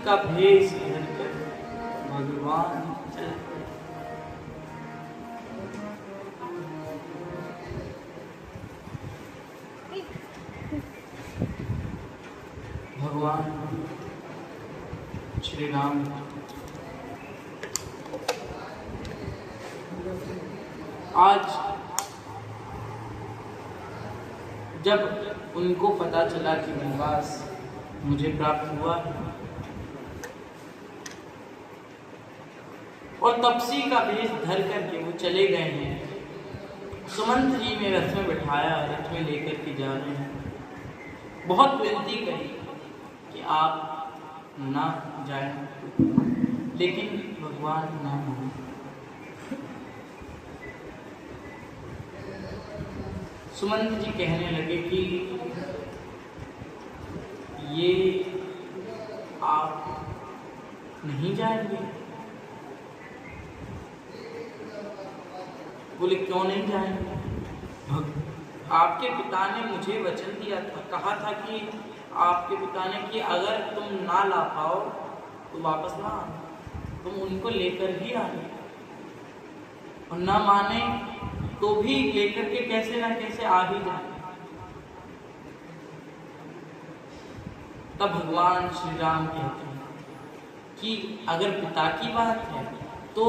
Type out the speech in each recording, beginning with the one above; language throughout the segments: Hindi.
का भेष धरकर भगवान चल भगवान श्री राम आज जब उनको पता चला कि वनवास मुझे प्राप्त हुआ और तपसी का भेष धर करके वो चले गए हैं। सुमंत जी ने रथ में बिठाया, रथ में लेकर के जा रहे हैं। बहुत विनती करी कि आप ना जाएं, लेकिन भगवान ना माने। सुमंत जी कहने लगे कि ये आप नहीं जाएंगे? बोले क्यों नहीं जाएंगे? आपके पिता ने मुझे वचन दिया था, कहा था कि आपके पिता ने कि अगर तुम ना ला पाओ तो वापस ना आना, तुम उनको लेकर ही आना, और ना माने तो भी लेकर के कैसे ना कैसे आ ही जाए। तब भगवान श्री राम कहते हैं कि अगर पिता की बात है तो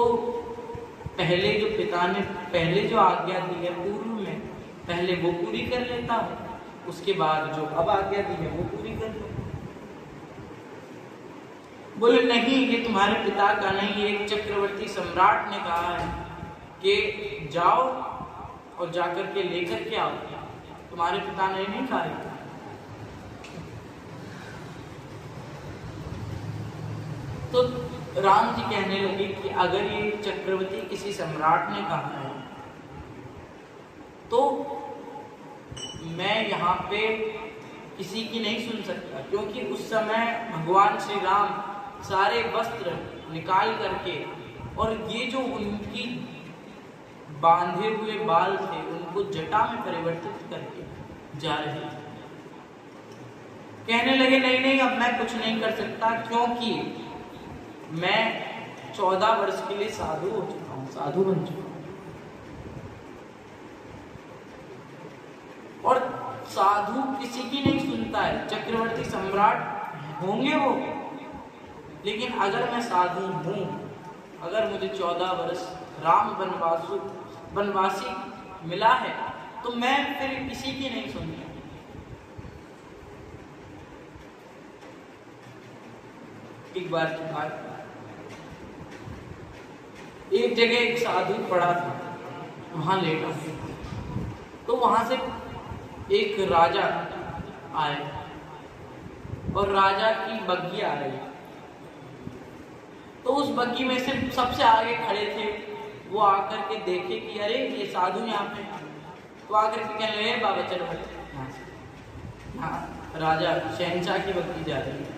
पहले जो पिता ने पहले जो आज्ञा दी है पूर्व में, पहले वो पूरी कर लेता हूँ, उसके बाद जो अब आज्ञा दी है वो पूरी कर लो। बोले नहीं, ये तुम्हारे पिता का नहीं, एक चक्रवर्ती सम्राट ने कहा है कि जाओ और जाकर के लेकर के आओ। तुम्हारे पिता ने नहीं कहा। तो राम जी कहने लगे कि अगर ये चक्रवर्ती किसी सम्राट ने कहा है तो मैं यहाँ पे किसी की नहीं सुन सकता, क्योंकि उस समय भगवान श्री राम सारे वस्त्र निकाल करके और ये जो उनकी बांधे हुए बाल थे उनको जटा में परिवर्तित करके जा रहे थे। कहने लगे नहीं नहीं, अब मैं कुछ नहीं कर सकता, क्योंकि मैं 14 वर्ष के लिए साधु हो चुका हूं, साधु बन चुका हूं। और साधु किसी की नहीं सुनता है, चक्रवर्ती सम्राट होंगे वो, लेकिन अगर मैं साधु हूं, अगर मुझे 14 वर्ष राम वनवासी मिला है तो मैं फिर किसी की नहीं सुनता। एक बार की बात, एक जगह एक साधु पड़ा था, वहां लेटा, तो वहां से एक राजा आए और राजा की बग्घी आ रही। तो उस बग्घी में से सबसे आगे खड़े थे वो आकर के देखे कि अरे ये साधु यहाँ पे, तो आकर के कहने लगे बाबा चलो हाँ राजा शहनशाह की बग्घी जा रही है,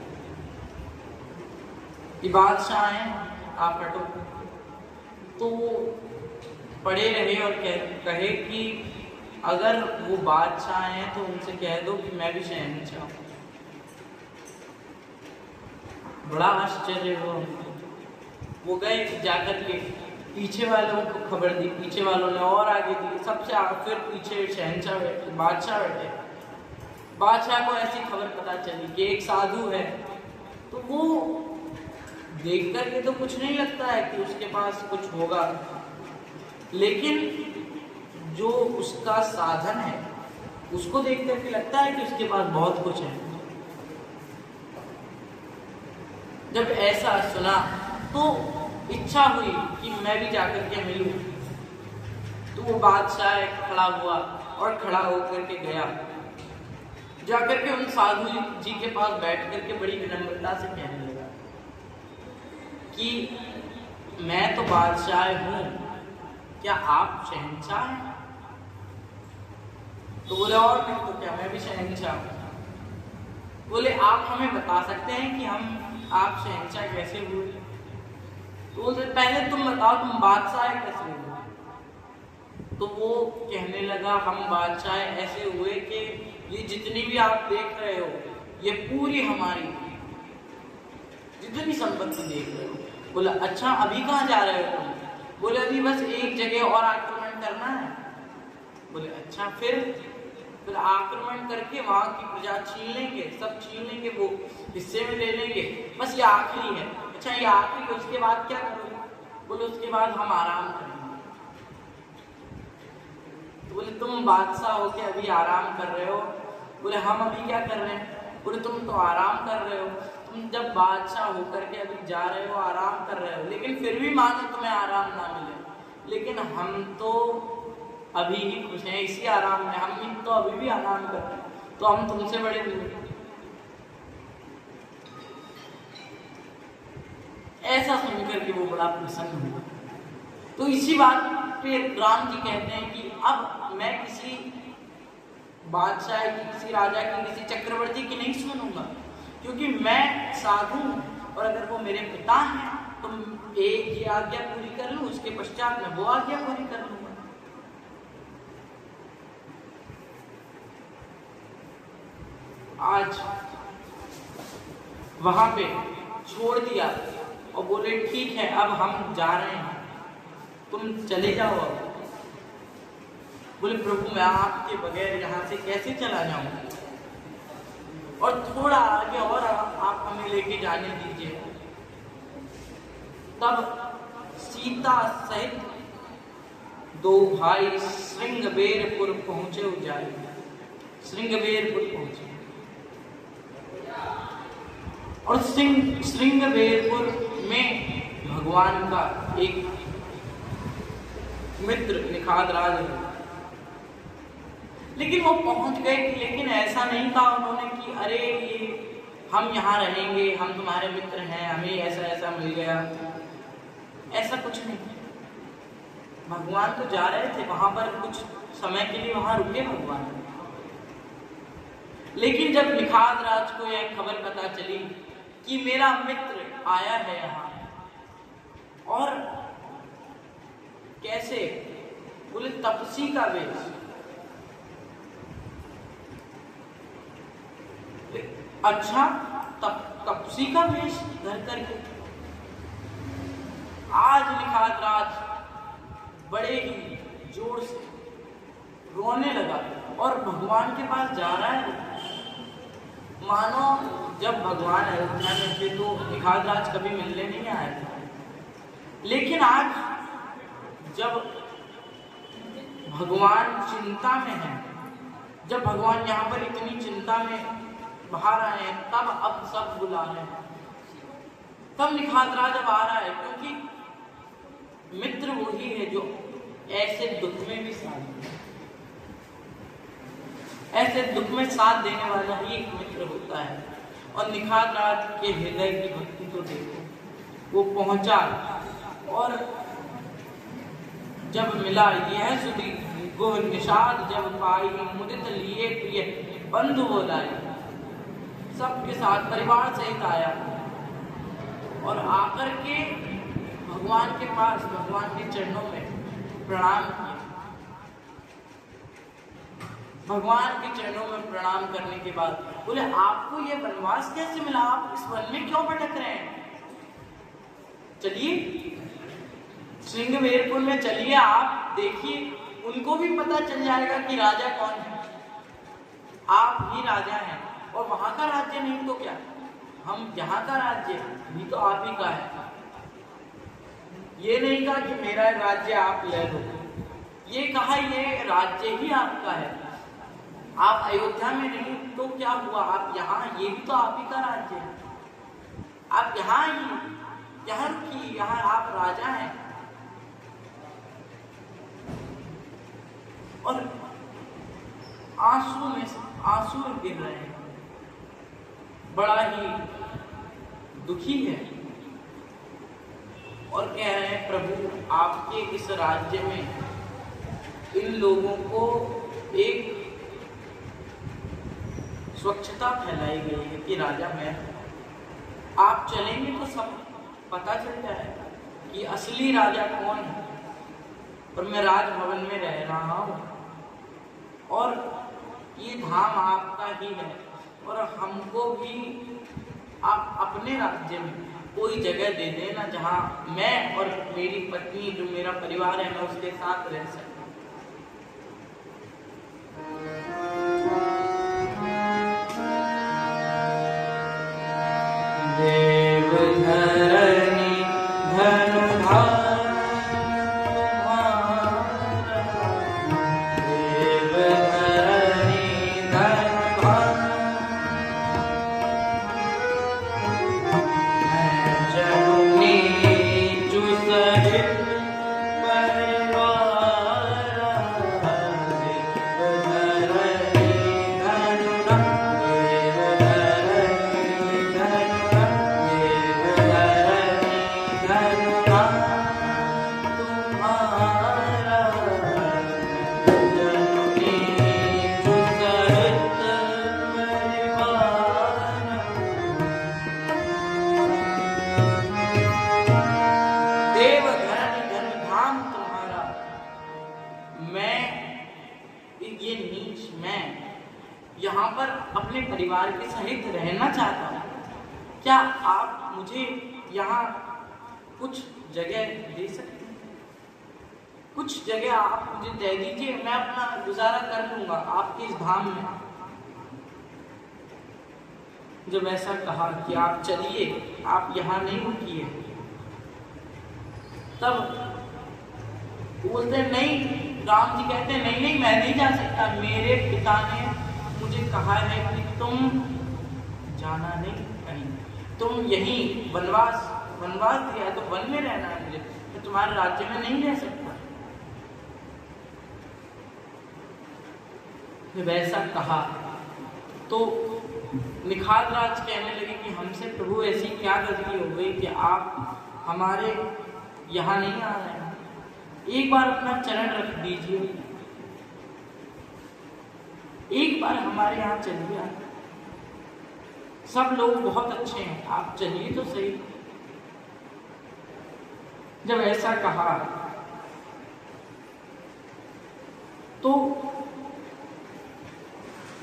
ये बादशाह हैं आप हटो। तो वो पड़े रहे और कहे कि अगर वो बादशाह हैं तो उनसे कह दो कि मैं भी शहनशाह हूं। बड़ा आश्चर्य हुआ। वो गए जाकर के पीछे वालों को खबर दी, पीछे वालों ने और आगे दी, सबसे फिर पीछे शहनशाह बैठे, बादशाह बैठे। बादशाह को ऐसी खबर पता चली कि एक साधु है। तो वो देख करके तो कुछ नहीं लगता है कि उसके पास कुछ होगा, लेकिन जो उसका साधन है उसको देख करके लगता है कि उसके पास बहुत कुछ है। जब ऐसा सुना तो इच्छा हुई कि मैं भी जाकर के मिलूं। तो वो बादशाह खड़ा हुआ और खड़ा होकर के गया, जाकर के उन साधु जी के पास बैठ करके बड़ी विनम्रता से कहने लगा कि मैं तो बादशाह हूं, क्या आप शहनशाह हैं? तो बोले और नहीं तो क्या, मैं भी शहनशाह हूं। बोले आप हमें बता सकते हैं कि हम आप शहनशाह कैसे हुए? तो बोले पहले तुम बताओ तुम बादशाह कैसे हुए? तो वो कहने लगा हम बादशाह ऐसे हुए कि ये जितनी भी आप देख रहे हो ये पूरी हमारी जितनी संपत्ति देख रहे हो। बोला अच्छा अभी कहाँ जा रहे हो तुम? बोले अभी बस एक जगह और आक्रमण करना है। बोले अच्छा फिर आक्रमण करके वहां की प्रजा छीन लेंगे, सब छीन लेंगे, वो हिस्से में ले लेंगे, बस ये आखिरी है। अच्छा ये आखिरी है, उसके बाद क्या करोगे? बोले उसके बाद हम आराम करेंगे। तो बोले तुम बादशाह हो के अभी आराम कर रहे हो? बोले हम अभी क्या कर रहे हैं? बोले तुम तो आराम कर रहे हो, तुम जब बादशाह होकर के अभी जा रहे हो आराम कर रहे हो, लेकिन फिर भी मानो तुम्हें आराम ना मिले, लेकिन हम तो अभी ही खुश हैं इसी आराम में, हम तो अभी भी आराम कर रहे हैं, तो हम तुमसे बड़े दूर। ऐसा सुनकर के वो बड़ा प्रसन्न हुआ। तो इसी बात पे राम जी कहते हैं कि अब मैं किसी बादशाह की, किसी राजा की, किसी चक्रवर्ती की नहीं सुनूंगा, क्योंकि मैं साधु हूं और अगर वो मेरे पिता हैं तो एक ये आज्ञा पूरी कर लूं, उसके पश्चात मैं वो आज्ञा पूरी कर लूंगा। आज वहां पे छोड़ दिया और बोले ठीक है अब हम जा रहे हैं, तुम चले जाओ। अब बोले प्रभु मैं आपके बगैर यहाँ से कैसे चला जाऊं, और थोड़ा आगे और आप हमें लेके जाने दीजिए। तब सीता सहित दो भाई श्रृंगबेरपुर पहुंचे, उज्जैन श्रृंगबेरपुर पहुंचे, और श्रृंगबेरपुर में भगवान का एक मित्र निखादराज है। लेकिन वो पहुंच गए, लेकिन ऐसा नहीं कहा उन्होंने कि अरे ये हम यहाँ रहेंगे, हम तुम्हारे मित्र हैं, हमें ऐसा ऐसा मिल गया, ऐसा कुछ नहीं। भगवान तो जा रहे थे वहां पर, कुछ समय के लिए वहां रुके भगवान। लेकिन जब निखादराज को यह खबर पता चली कि मेरा मित्र आया है यहाँ, और कैसे? बोले तपसी का वेश। अच्छा तपसी का वेश धर करके। आज निखादराज बड़े ही जोर से रोने लगा और भगवान के पास जा रहा है, मानो जब भगवान अयोध्या में थे तो निखादराज कभी मिलने नहीं आया था। लेकिन आज जब भगवान चिंता में है, जब भगवान यहाँ पर इतनी चिंता में बाहर आए हैं, तब अब सब बुला रहे हैं, तब निखादराज अब आ रहा है, क्योंकि मित्र वही है जो ऐसे दुख में भी साथ है। ऐसे दुख में साथ देने वाला ही एक मित्र होता है। और निखात राज के हृदय की भक्ति तो देखो, वो पहुंचा और जब मिला यह सुधी गोह निषाद जब पाई, मुदित लिए प्रिय बंधु बोलाए। सबके साथ परिवार सहित आया और आकर के भगवान के पास, भगवान के चरणों में प्रणाम किया। भगवान के चरणों में प्रणाम करने के बाद बोले, आपको ये वनवास कैसे मिला? आप इस वन में क्यों भटक रहे हैं? चलिए श्रृंगवेरपुर में चलिए, आप देखिए, उनको भी पता चल जाएगा कि राजा कौन है। आप ही राजा हैं और वहां का राज्य नहीं तो क्या, हम यहाँ का राज्य भी तो आप ही का है। ये नहीं कहा कि मेरा राज्य आप ले लो, ये कहा ये राज्य ही आपका है। आप अयोध्या में नहीं तो क्या हुआ, आप यहाँ, ये भी तो आप ही का राज्य है। आप यहाँ की, यहाँ आप राजा हैं। और आंसू गिर रहे हैं, बड़ा ही दुखी है और कह रहे हैं, प्रभु आपके इस राज्य में इन लोगों को एक स्वच्छता फैलाई गई है कि राजा मैं, आप चलेंगे तो सब पता चल जाएगा कि असली राजा कौन है। और मैं राजभवन में रह रहा हूँ और ये धाम आपका ही है, और हमको भी आप अपने राज्य में कोई जगह दे देना जहाँ मैं और मेरी पत्नी, जो मेरा परिवार है, मैं उसके साथ रह सकूं। देवधरणी धनुधार यहाँ पर अपने परिवार के सहित रहना चाहता हूँ। क्या आप मुझे यहाँ कुछ जगह दे सकते हैं? कुछ जगह आप मुझे दे दीजिए, मैं अपना गुजारा कर लूंगा आपके इस धाम में। जब ऐसा कहा कि आप चलिए, आप यहाँ नहीं रुकिए, तब बोलते नहीं, राम जी कहते हैं नहीं मैं नहीं जा सकता, मेरे पिता ने मुझे कहा है कि तुम जाना नहीं कहीं, तुम यहीं वनवास दिया है तो वन में रहना है मुझे, मैं तुम्हारे राज्य में नहीं रह सकता। जब ऐसा कहा तो निखात राज कहने लगे कि हमसे प्रभु ऐसी क्या गलती हो गई कि आप हमारे यहाँ नहीं आ रहे हैं, एक बार अपना चरण रख दीजिए, एक बार हमारे यहाँ चलिए, सब लोग बहुत अच्छे हैं, आप चलिए तो सही। जब ऐसा कहा तो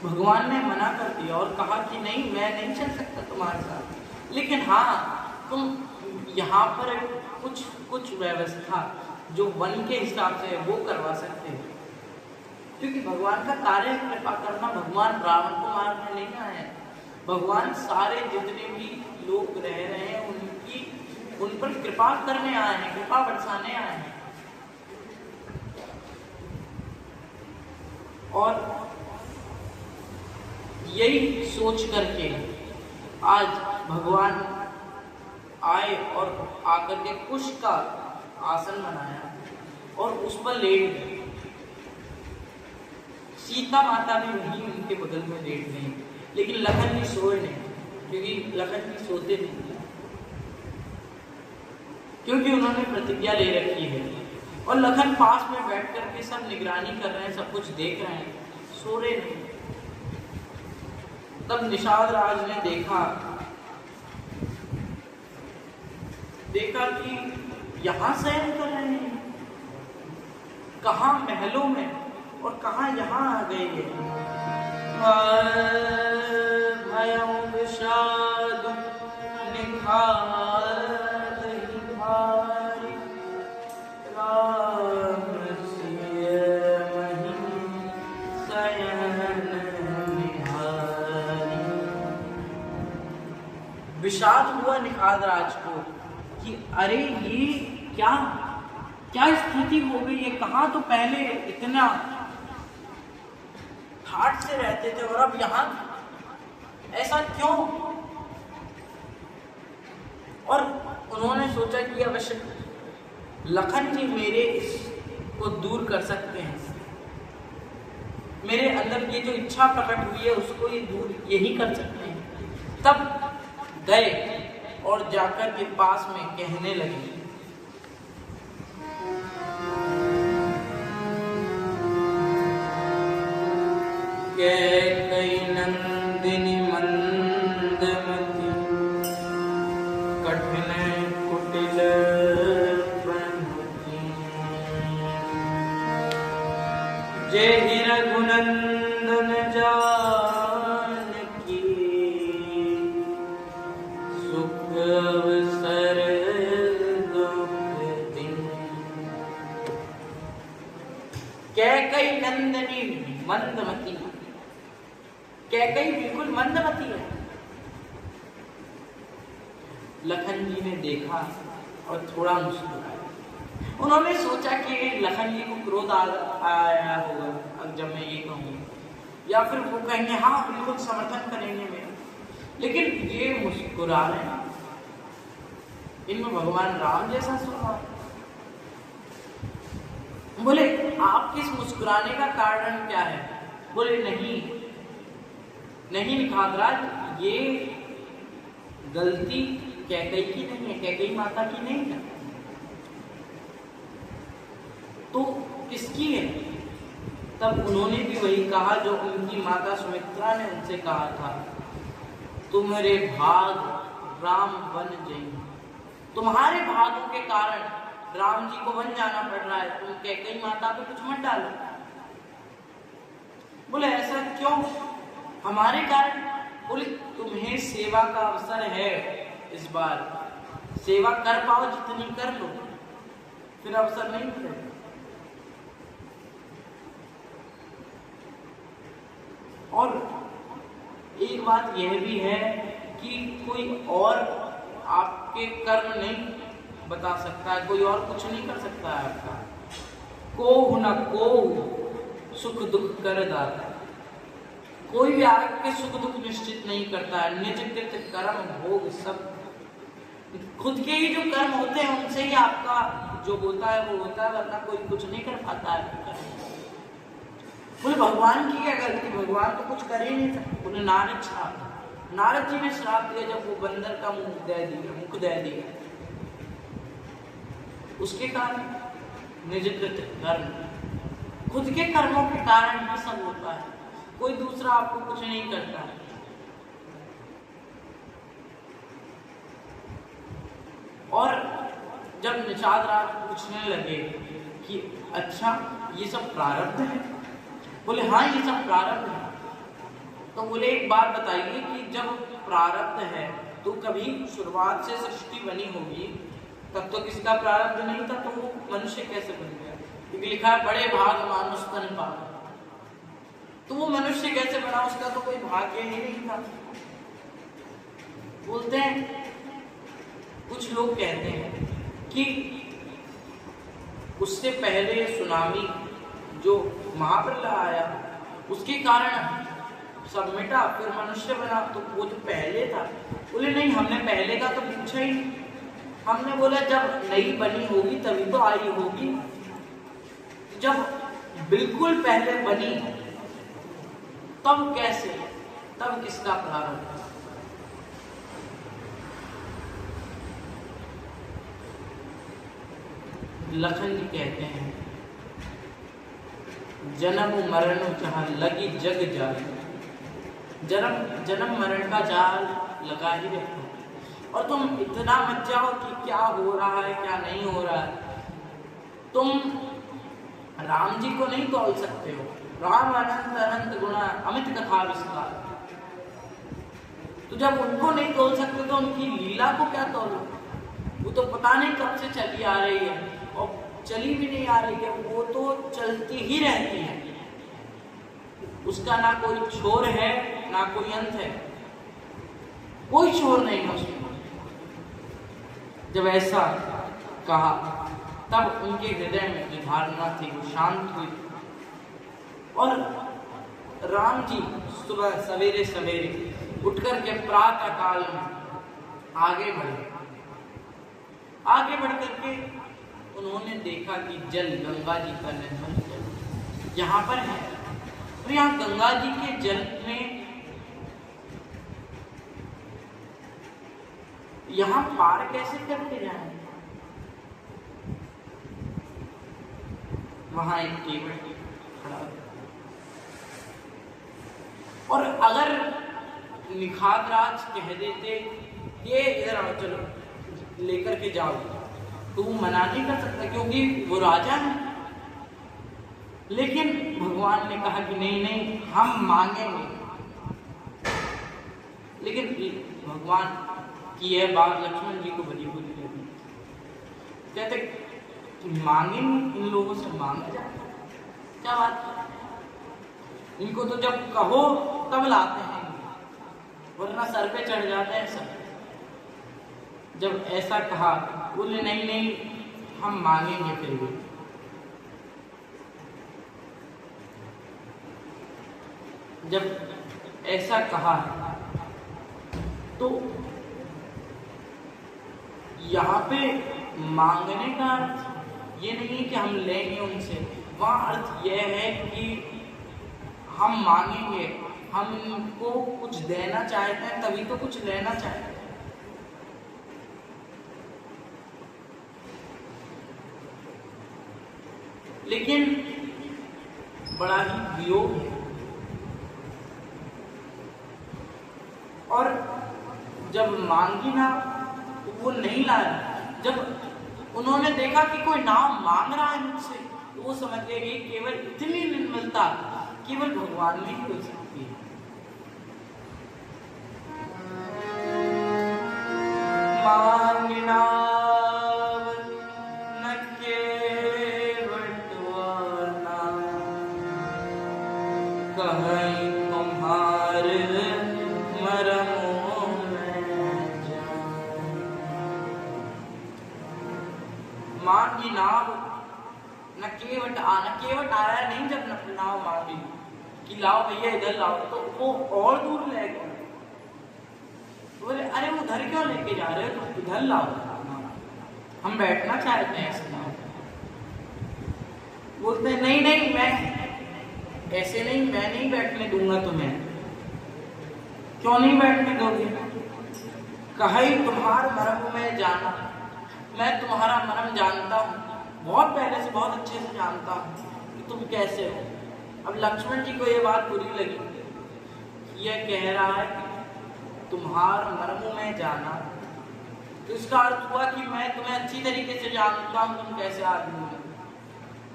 भगवान ने मना कर दिया और कहा कि नहीं, मैं नहीं चल सकता तुम्हारे साथ, लेकिन हाँ तुम यहाँ पर कुछ व्यवस्था जो वन के हिसाब से वो करवा सकते हो, क्योंकि भगवान का कार्य कृपा करना। भगवान रावण को मारने नहीं आए, भगवान सारे जितने भी लोग रह रहे हैं उन पर कृपा करने आए हैं, कृपा बरसाने आए हैं। और यही सोच करके आज भगवान आए और आकर के कुश का आसन बनाया और उस पर लेट गए। सीता माता भी वहीं उनके बगल में लेट गई, लेकिन लखन जी सोए नहीं, क्योंकि लखन जी सोते नहीं, क्योंकि उन्होंने प्रतिज्ञा ले रखी है। और लखन पास में बैठ करके सब निगरानी कर रहे हैं, सब कुछ देख रहे हैं, सो रहे नहीं। तब निषाद राज ने देखा कि यहाँ शयन कर रहे हैं, कहाँ महलों में और कहाँ यहाँ आ गए हैं। भयं विषाद निखाद भारी, राम सिय महि शयन निहारी। विषाद हुआ निखाद राज को कि अरे ये क्या स्थिति हो गई है, कहाँ तो पहले इतना ठाट से रहते थे और अब यहाँ ऐसा क्यों। और उन्होंने सोचा कि अवश्य लखन जी मेरे इसको दूर कर सकते हैं, मेरे अंदर ये जो इच्छा प्रकट हुई है उसको ये दूर यही कर सकते हैं। तब गए और जाकर के पास में कहने लगे, कैकेयी नंदिनी मंदमती, कठिन कुटिल बनती, जेहि रघुनंदन जानकी, सुख अवसर दुख दिन। कैकेयी नंदिनी मंदमती, कैकेयी बिल्कुल मंदमती है। लखन जी ने देखा और थोड़ा मुस्कुराया। उन्होंने सोचा कि लखन जी को क्रोध आया होगा अब जब मैं ये कहूँगा, या फिर वो कहेंगे हाँ बिल्कुल समर्थन करेंगे मेरा, लेकिन ये मुस्कुरा रहे हैं, इनमें भगवान राम जैसा स्वभाव। बोले आपके इस मुस्कुराने का कारण क्या है? बोले नहीं निखाद राज, ये गलती कैकेयी की नहीं है, कैकेयी माता की नहीं है, तो किसकी है? तब उन्होंने भी वही कहा जो उनकी माता सुमित्रा ने उनसे कहा था, तुम्हारे भाग राम बन जाएंगे, तुम्हारे भागों के कारण राम जी को वन जाना पड़ रहा है, तुम कैकेयी माता पे कुछ मत डालो। बोले ऐसा क्यों? हमारे कारण? बोले तुम्हें सेवा का अवसर है, इस बार सेवा कर पाओ जितनी कर लो, फिर अवसर नहीं मिलेगा। और एक बात यह भी है कि कोई और आपके कर्म नहीं बता सकता है, कोई और कुछ नहीं कर सकता है आपका। कोहु न कोहु सुख दुख कर दाता, कोई भी आपके सुख दुख निश्चित नहीं करता है। निज कृत कर्म भोग सब, खुद के ही जो कर्म होते हैं उनसे ही आपका जो होता है वो होता है, वरना कोई कुछ नहीं कर पाता है। बोले भगवान की क्या गलती, भगवान तो कुछ कर ही नहीं सकते। बोले नारद जी ने श्राप दिया जब वो बंदर का मुख दे दिया, उसके कारण निज कृत कर्म, खुद के कर्मों के कारण ही सब होता है, कोई दूसरा आपको कुछ नहीं करता है। और जब निषाद राज पूछने लगे कि अच्छा ये सब प्रारब्ध है, बोले हाँ ये सब प्रारब्ध है। तो बोले एक बात बताइए कि जब प्रारब्ध है तो कभी शुरुआत से सृष्टि बनी होगी, तब तो किसका प्रारब्ध नहीं था, तो वो मनुष्य कैसे बन गया? क्योंकि लिखा है बड़े भाग मानुष तन पावे, तो वो मनुष्य कैसे बना? उसका तो कोई भाग्य ही नहीं था। बोलते हैं कुछ लोग कहते हैं कि उससे पहले सुनामी जो महाप्रलय आया उसके कारण सब मिटा, फिर मनुष्य बना, तो वो जो पहले था। बोले नहीं हमने पहले का तो पूछा ही नहीं, हमने बोला जब नई बनी होगी तभी तो आई होगी। जब बिल्कुल पहले बनी तब कैसे, तब किसका प्रारंभ? लखन जी कहते हैं, जन्म मरण जहां लगी जग जाल। जन्म मरण का जाल लगा ही रहता है, और तुम इतना मत जाओ कि क्या हो रहा है क्या नहीं हो रहा है। तुम राम जी को नहीं तोल सकते हो। राम अनंत अनंत गुणा अमित कथा विस्तार। तो जब उनको नहीं तोल सकते तो उनकी लीला को क्या तोलो? वो तो पता नहीं कब से चली आ रही है, और चली भी नहीं आ रही है, वो तो चलती ही रहती है। उसका ना कोई छोर है ना कोई अंत है, कोई छोर नहीं है उसमें। जब ऐसा कहा तब उनके हृदय में जो धारणा थी वो शांत हुई, और राम जी सुबह सवेरे सवेरे उठकर के प्रातः काल में आगे बढ़े। आगे बढ़ करके उन्होंने देखा कि जल गंगा जी का निर्मल जल यहाँ पर है, तो यहाँ गंगा जी के जल में यहाँ पार कैसे करके जाएंगे? वहां एक केवट खड़ा, और अगर निखातराज कह देते ये इधर आओ चलो लेकर के जाओ, तो वो मना नहीं कर सकता क्योंकि वो राजा है। लेकिन भगवान ने कहा कि नहीं नहीं हम मांगेंगे। लेकिन भगवान की यह बात लक्ष्मण जी को बड़ी बुरी लगी। कहते मांगेंगे, इन लोगों से मांगा जाए क्या बात? इनको तो जब कहो तब लाते हैं, वरना सर पे चढ़ जाते हैं सब। जब ऐसा कहा बोले नहीं नहीं हम मांगेंगे फिर भी। जब ऐसा कहा तो यहाँ पे मांगने का अर्थ ये नहीं है कि हम लेंगे उनसे, वहाँ अर्थ यह है कि हम मांगेंगे, हम उनको कुछ देना चाहते हैं तभी तो कुछ लेना चाहते हैं। लेकिन बड़ा ही वियोग है, और जब मांगी ना तो वो नहीं लाया। जब उन्होंने देखा कि कोई नाम मांग रहा है मुझसे, तो वो समझ गए कि केवल इतनी निर्मलता केवल भगवान में ही हो सकती है। मांगना न केवट वाला, कहीं तुम्हारे मरमों में जान। मांगी नाव न केवट आना, केवट आया नहीं जब नाव मांगी कि लाओ भैया इधर लाओ, तो वो और दूर ले गए। बोले अरे वो उधर क्यों लेके जा रहे हो, तो इधर लाओ, हम बैठना चाहते हैं इस नाव। बोलते नहीं नहीं मैं ऐसे नहीं, मैं नहीं बैठने दूंगा तुम्हें। क्यों नहीं बैठने दोगे? कहीं तुम्हारे मरम में जाना, मैं तुम्हारा मरम जानता हूँ, बहुत पहले से बहुत अच्छे से जानता हूँ कि तुम कैसे हो। अब लक्ष्मण जी को ये बात बुरी लगी, यह कह रहा है कि तुम्हारे मरमों में जाना, तो इसका अर्थ हुआ कि मैं तुम्हें अच्छी तरीके से जानता हूँ तुम कैसे आदमी हो।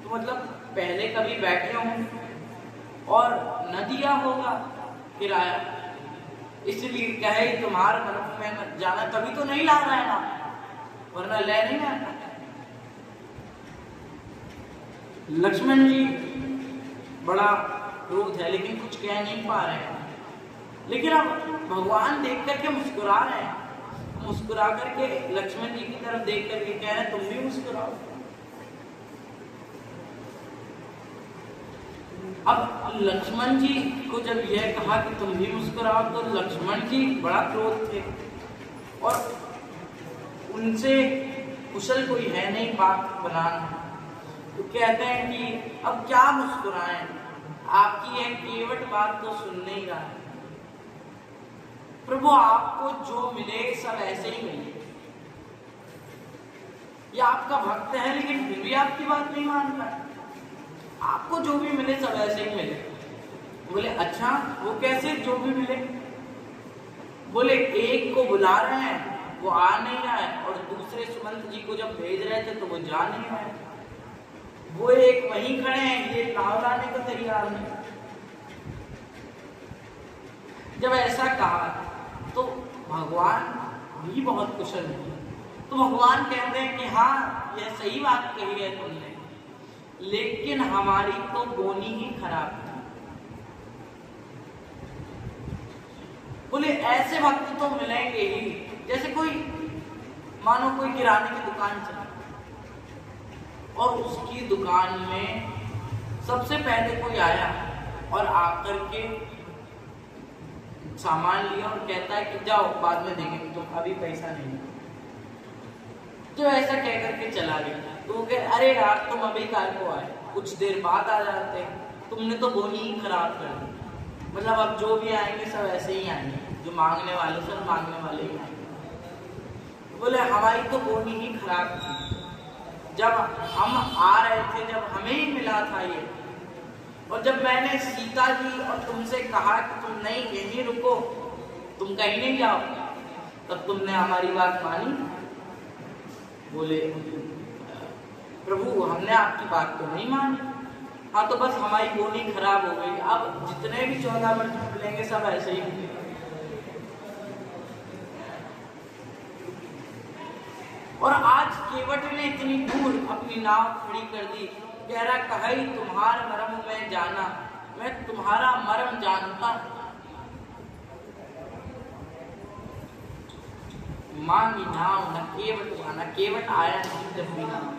तो मतलब पहले कभी बैठे हो और न दिया होगा किराया, इसलिए कहे तुम्हारे मरमों में जाना, तभी तो नहीं ला रहा है ना, वरना ले नहीं आता। लक्ष्मण जी बड़ा क्रोध है लेकिन कुछ कह नहीं पा रहे हैं। लेकिन अब भगवान देख करके मुस्कुरा रहे हैं, मुस्कुरा करके लक्ष्मण जी की तरफ देख करके कह रहे हैं तुम भी मुस्कुराओ। अब लक्ष्मण जी को जब यह कहा कि तुम भी मुस्कुराओ, तो लक्ष्मण जी बड़ा क्रोध थे, और उनसे कुशल कोई है नहीं बात बनाना। तो कहते हैं कि अब क्या मुस्कुराएं, आपकी यह केवट बात तो सुन नहीं रहा है। प्रभु आपको जो मिले सब ऐसे ही मिले। ये आपका भक्त है लेकिन फिर भी आपकी बात नहीं मान रहा है। आपको जो भी मिले सब ऐसे ही मिले। बोले अच्छा वो कैसे जो भी मिले? बोले एक को बुला रहे हैं वो आ नहीं रहा है, और दूसरे सुमंत जी को जब भेज रहे थे तो वो जा नहीं रहे। वो एक वहीं खड़े हैं, ये नाव लाने को तैयार नहीं। जब ऐसा कहा तो भगवान भी बहुत कुशल है। तो भगवान कहते हैं कि हाँ यह सही बात कही है तुमने, लेकिन हमारी तो बोनी ही खराब है। बोले ऐसे भक्त तो मिलेंगे ही, जैसे कोई मानो कोई किराने की दुकान चला और उसकी दुकान में सबसे पहले कोई आया और आकर के सामान लिया और कहता है कि जाओ बाद में देंगे, तुम अभी पैसा नहीं। तो ऐसा कह करके चला गया। तो वो कहे अरे यार तुम अभी काल को आए, कुछ देर बाद आ जाते, तुमने तो बोनी ही खराब कर दी। मतलब अब जो भी आएंगे सब ऐसे ही आएंगे, जो मांगने वाले सब मांगने वाले ही आएंगे। बोले हमारी तो बोनी ही खराब थी, जब हम आ रहे थे जब हमें ही मिला था ये, और जब मैंने सीता जी और तुमसे कहा कि तुम नहीं यहीं रुको, तुम कहीं नहीं जाओ, तब तुमने हमारी बात मानी। बोले प्रभु हमने आपकी बात तो नहीं मानी। हाँ तो बस हमारी बोली खराब हो गई, अब जितने भी 14 वर्ष मिलेंगे सब ऐसे ही मिलेंगे। और आज केवट ने इतनी दूर अपनी नाव खड़ी कर दी, कह रहा कहीं तुम्हारा मर्म मैं जाना, मैं तुम्हारा मर्म जानता। मांगी नाव न केवट माना, केवट आया नहीं जब भी नाव।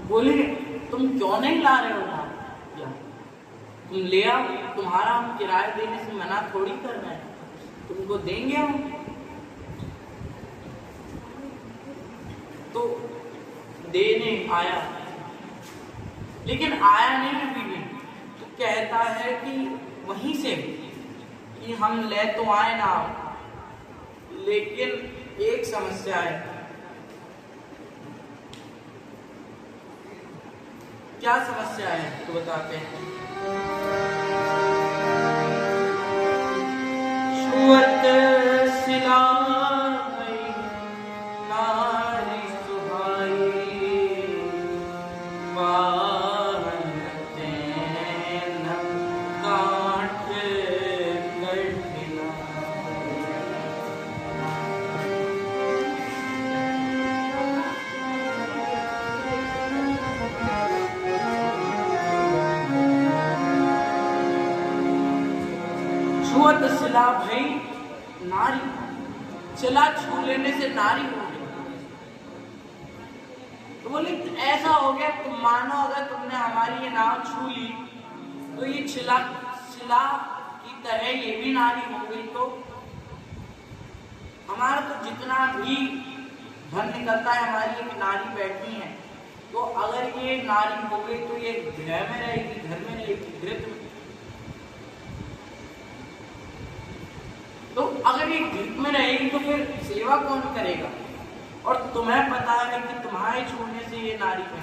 बोले तुम क्यों नहीं ला रहे हो नाव? तुम ले आओ, तुम्हारा हम किराया देने से मना थोड़ी कर रहे हैं, तुमको देंगे हम। तो देने आया, लेकिन आया नहीं अभी भी। तो कहता है कि वहीं से कि हम ले तो आए ना, लेकिन एक समस्या है। क्या समस्या है तो बताते हैं। छुअत सिला नारी सुहाई, पावन तेन काठ कठिना। छुअत सिला भई नारी, सिला छू लेने से नारी हो गई। तो बोले ऐसा हो गया, तुम मानो अगर तुमने हमारी ये नाव छू ली तो ये सिला की तरह ये भी नारी हो गई, तो हमारा तो जितना भी धन निकलता है हमारी एक नारी बैठी है, तो अगर ये नारी हो गई तो ये गृह में रहेगी, घर में रहेगी, गृह में। तो अगर ये गृह में रहेगी तो फिर सेवा कौन करेगा? और तुम्हें पता है कि तुम्हारे छूने से ये नारी बनी,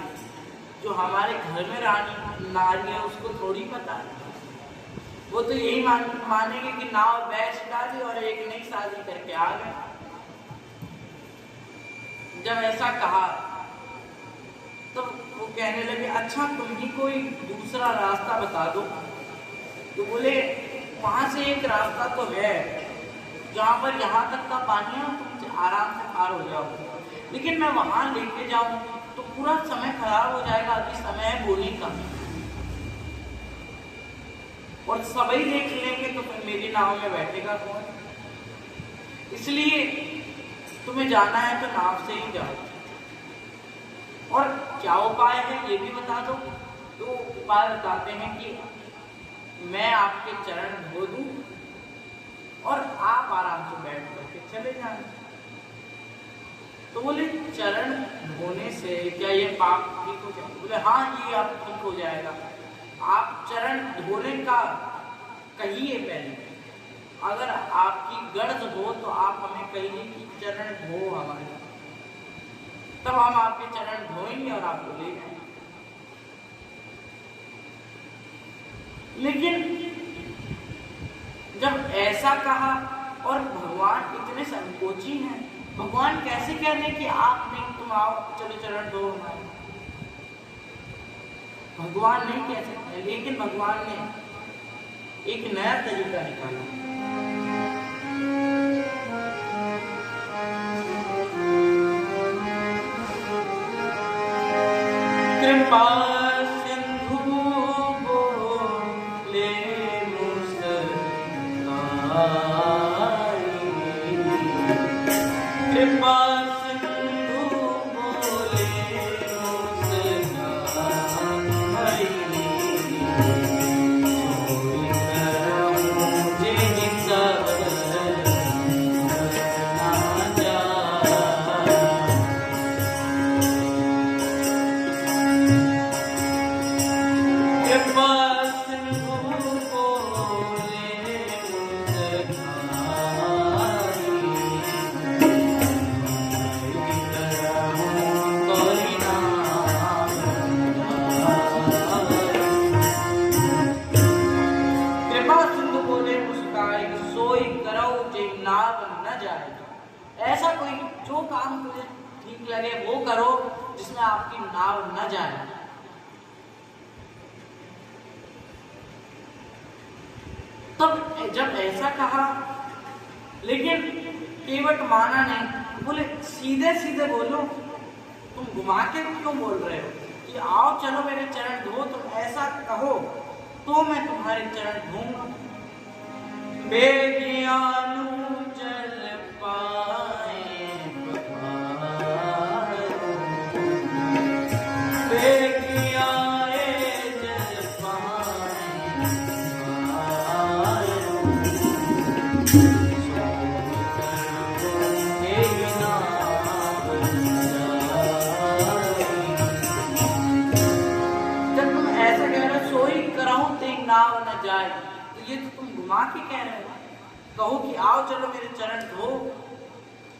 जो हमारे घर में रानी नारी है उसको थोड़ी पता है। वो तो यही मानेंगे कि नाव बैठ डाली और एक नई शादी करके आ गए। जब ऐसा कहा तो वो कहने लगे अच्छा तुम ही कोई दूसरा रास्ता बता दो। तो बोले वहां से एक रास्ता तो है जहाँ पर यहाँ तक का पानी है, तुम आराम से पार हो जाओ, लेकिन मैं वहां लेके जाऊं तो पूरा समय खराब हो जाएगा, अभी समय है बोली का, और सभी देख लेंगे तो फिर मेरी नाव में बैठेगा कौन? इसलिए तुम्हें जाना है तो नाव से ही जाओ। और क्या उपाय है ये भी बता दो। तो उपाय बताते हैं कि मैं आपके चरण धो दूं और आप आराम से बैठ करके चले जाएं। तो बोले चरण धोने से क्या ये पाप ठीक हो जाएगा? बोले हाँ, ये आप ठीक हो जाएगा। आप चरण धोने का कहिए पहले, अगर आपकी गर्ज हो तो आप हमें कहिए कि चरण धो हमारे, तब हम आपके चरण धोएंगे और आपको ले जाएंगे। लेकिन जब ऐसा कहा, और भगवान इतने संकोची हैं, भगवान कैसे कह रहे कि आप नहीं, तुम आओ चलो चरण धो हमारे? भगवान नहीं कह सकते, लेकिन भगवान ने एक नया तरीका निकाला। कृपा सिंधु बोले मुस्काई, कृपा सिंधु बोले मुस्काई, ऐसा कोई जो काम तुझे ठीक लगे वो करो जिसमें आपकी नाव न जाए। तब जब ऐसा कहा, लेकिन केवट माना नहीं, बोले सीधे सीधे बोलो, तुम घुमा के क्यों बोल रहे हो कि आओ चलो मेरे चरण धो? तुम ऐसा कहो तो मैं तुम्हारे चरण धोऊंगा। बेगियानु जल पाए बेगियाए जल पाए, जब तुम ऐसा कह रहे हो सोई कराऊं ते नाव न जाए, तो ये तो तुम घुमा के कह रहे हो। कहो कि आओ चलो मेरे चरण धो,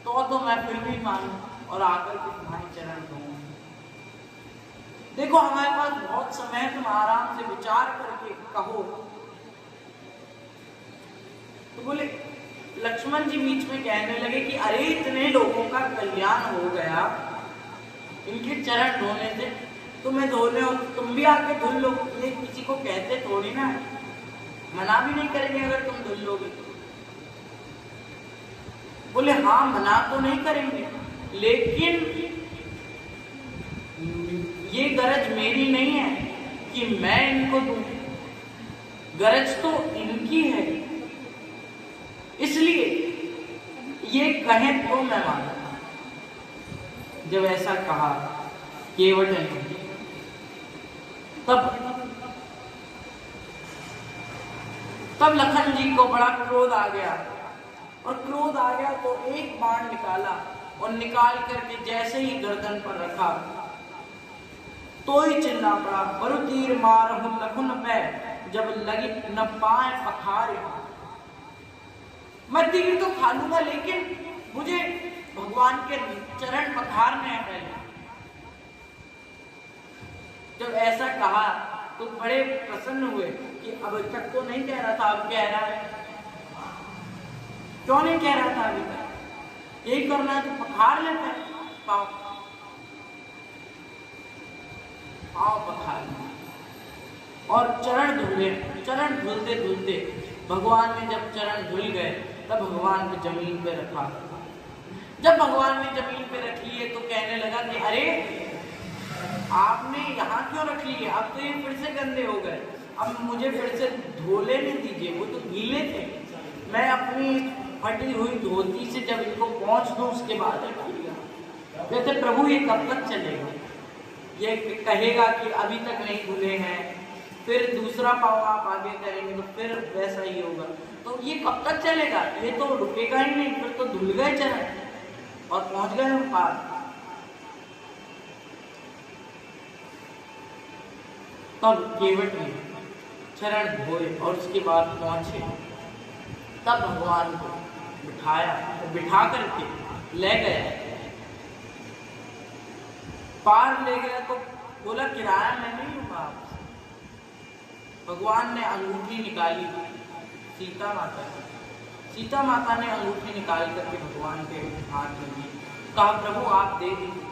तो मैं फिर भी मानूं और आकर के तुम्हारे चरण धोऊं। देखो हमारे पास बहुत समय है, तुम आराम से विचार करके कहो। तो बोले लक्ष्मण जी बीच में कहने लगे कि अरे इतने लोगों का कल्याण हो गया इनके चरण धोने से, तुम्हें धोने हो तुम भी आके धुल लो। ये किसी को कहते थोड़ी ना, मना भी नहीं करेंगे अगर तुम धुल लोगे। बोले हाँ, मना तो नहीं करेंगे, लेकिन ये गरज मेरी नहीं है कि मैं इनको दूं, गरज तो इनकी है, इसलिए ये कहे तो मैं मानूंगा। जब ऐसा कहा केवट ने, तब लखन जी को बड़ा क्रोध आ गया, और क्रोध आ गया तो एक बाण निकाला, और निकाल करके जैसे ही गर्दन पर रखा तो ही चिल्ला पड़ा, बरु तीर मारहु लखुन पे, जब लगी न पाए पखारे। मैं तीर तो खा लूंगा, लेकिन मुझे भगवान के चरण पखारने हैं पहले। जब ऐसा कहा तो बड़े प्रसन्न हुए कि अब तक तो नहीं कह रहा था, अब कह रहा है। क्यों नहीं कह रहा था अभी तक? यही करना है तो पखार लेता है, पाओ पाओ पखार, और चरण धुले। चरण धुलते धुलते भगवान ने जब चरण धुल गए, तब भगवान को जमीन पे रखा। जब भगवान ने जमीन पे रख लिए तो कहने लगा कि अरे आपने यहाँ क्यों रख लिए? अब तो ये फिर से गंदे हो गए, अब मुझे फिर से धो लेने दीजिए, वो तो गीले थे। मैं अपनी फटी हुई धोती से जब इनको पहुँच दूँ उसके बाद रखिएगा। कहते प्रभु ये कब तक चलेगा? ये कहेगा कि अभी तक नहीं धुले हैं, फिर दूसरा पाव आप आगे करेंगे तो फिर वैसा ही होगा, तो ये कब तक चलेगा? ये तो रुकेगा ही नहीं, फिर तो धुल गए चरण। और पहुंच गए हम पार। तब केवट ने चरण धोए और उसके बाद पहुंचे, तब भगवान को बिठाया, बिठा करके ले गए, पार ले गया। तो बोला किराया मैं नहीं लूंगा आपसे। भगवान ने अंगूठी निकाली, सीता माता की। सीता माता ने अंगूठी निकाल करके भगवान के हाथ में दी, कहा प्रभु आप दे दीजिए।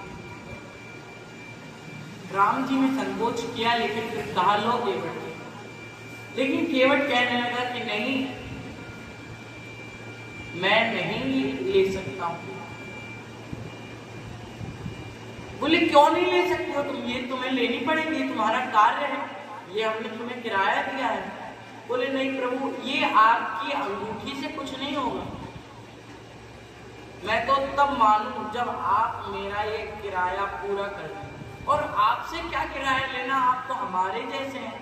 राम जी ने संकोच किया, लेकिन फिर कहा लो केवट। लेकिन केवट कहने लगा कि नहीं, मैं नहीं ले सकता हूं। बोले क्यों नहीं ले सकते हो तुम, ये तुम्हें लेनी पड़ेगी, तुम्हारा कार्य है, ये हमने तुम्हें किराया दिया है। बोले नहीं प्रभु, ये आपकी अंगूठी से कुछ नहीं होगा, मैं तो तब मानूं जब आप मेरा ये किराया पूरा कर दें। और आपसे क्या किराया लेना, आप तो हमारे जैसे हैं।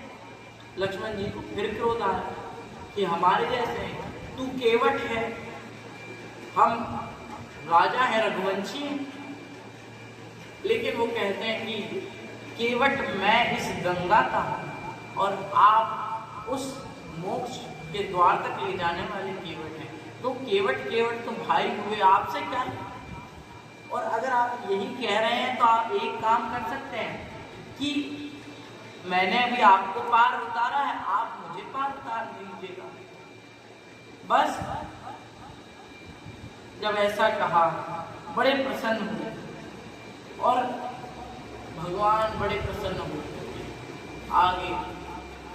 लक्ष्मण जी को फिर क्रोध आया कि हमारे जैसे हैं, तू केवट है, हम राजा है, रघुवंशी हैं। लेकिन वो कहते हैं कि केवट मैं इस गंगा का हूं और आप उस मोक्ष के द्वार तक ले जाने वाले केवट हैं। तो केवट तो भाई हुए, आपसे क्या। और अगर आप यही कह रहे हैं तो आप एक काम कर सकते हैं कि मैंने अभी आपको पार उतारा है, आप मुझे पार उतार दीजिएगा। बस जब ऐसा कहा बड़े प्रसन्न हुए और भगवान बड़े प्रसन्न हुए, आगे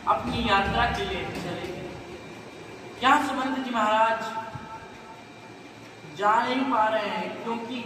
अपनी यात्रा के लिए चले गए। क्या सुमंत जी महाराज जा नहीं पा रहे हैं, क्योंकि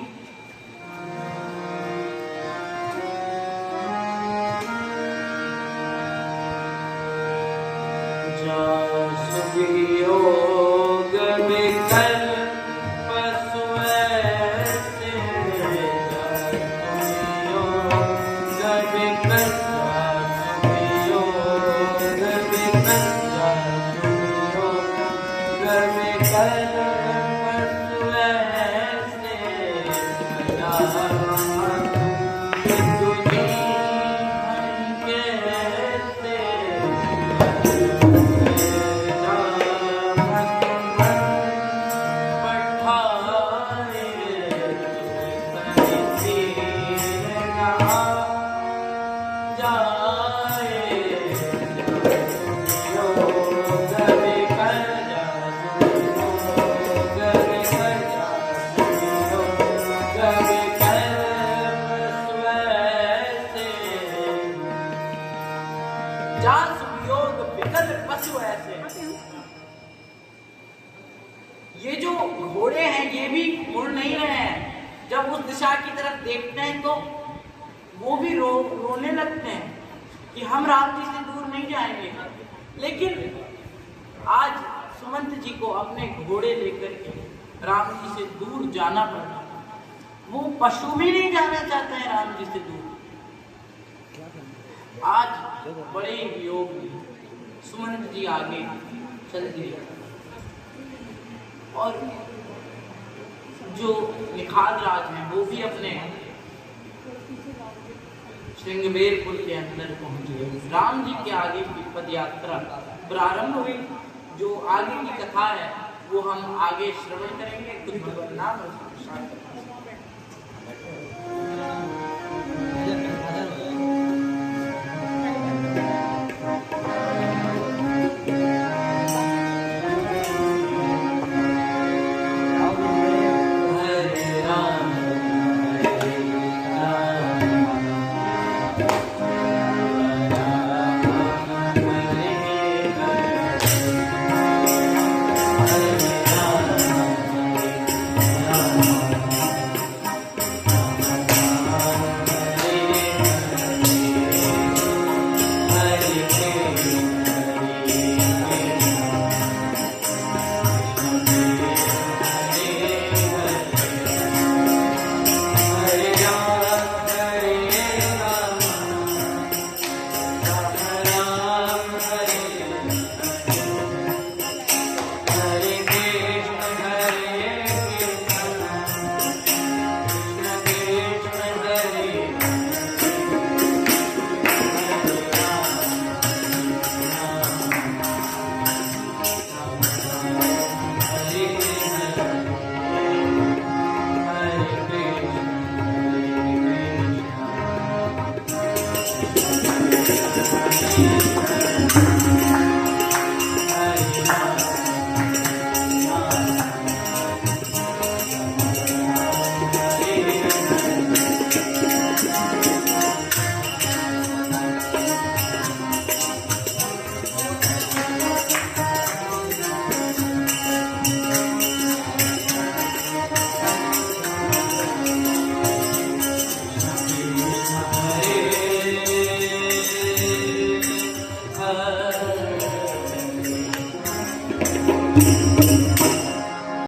ये जो घोड़े हैं ये भी मुड़ नहीं रहे हैं। जब उस दिशा की तरफ देखते हैं तो वो भी रोने लगते हैं कि हम राम जी से दूर नहीं जाएंगे। लेकिन आज सुमंत जी को अपने घोड़े लेकर के राम जी से दूर जाना पड़ा। वो पशु भी नहीं जाना चाहते हैं राम जी से दूर। आज बड़े वियोग में सुमंत जी आगे चल दिए और जो निखाद राज हैं वो भी अपने श्रृंगबेरपुर के अंदर पहुंच गए। राम जी के आगे की पद यात्रा प्रारंभ हुई। जो आगे की कथा है वो हम आगे श्रवण करेंगे। कुछ भगवान नाम जी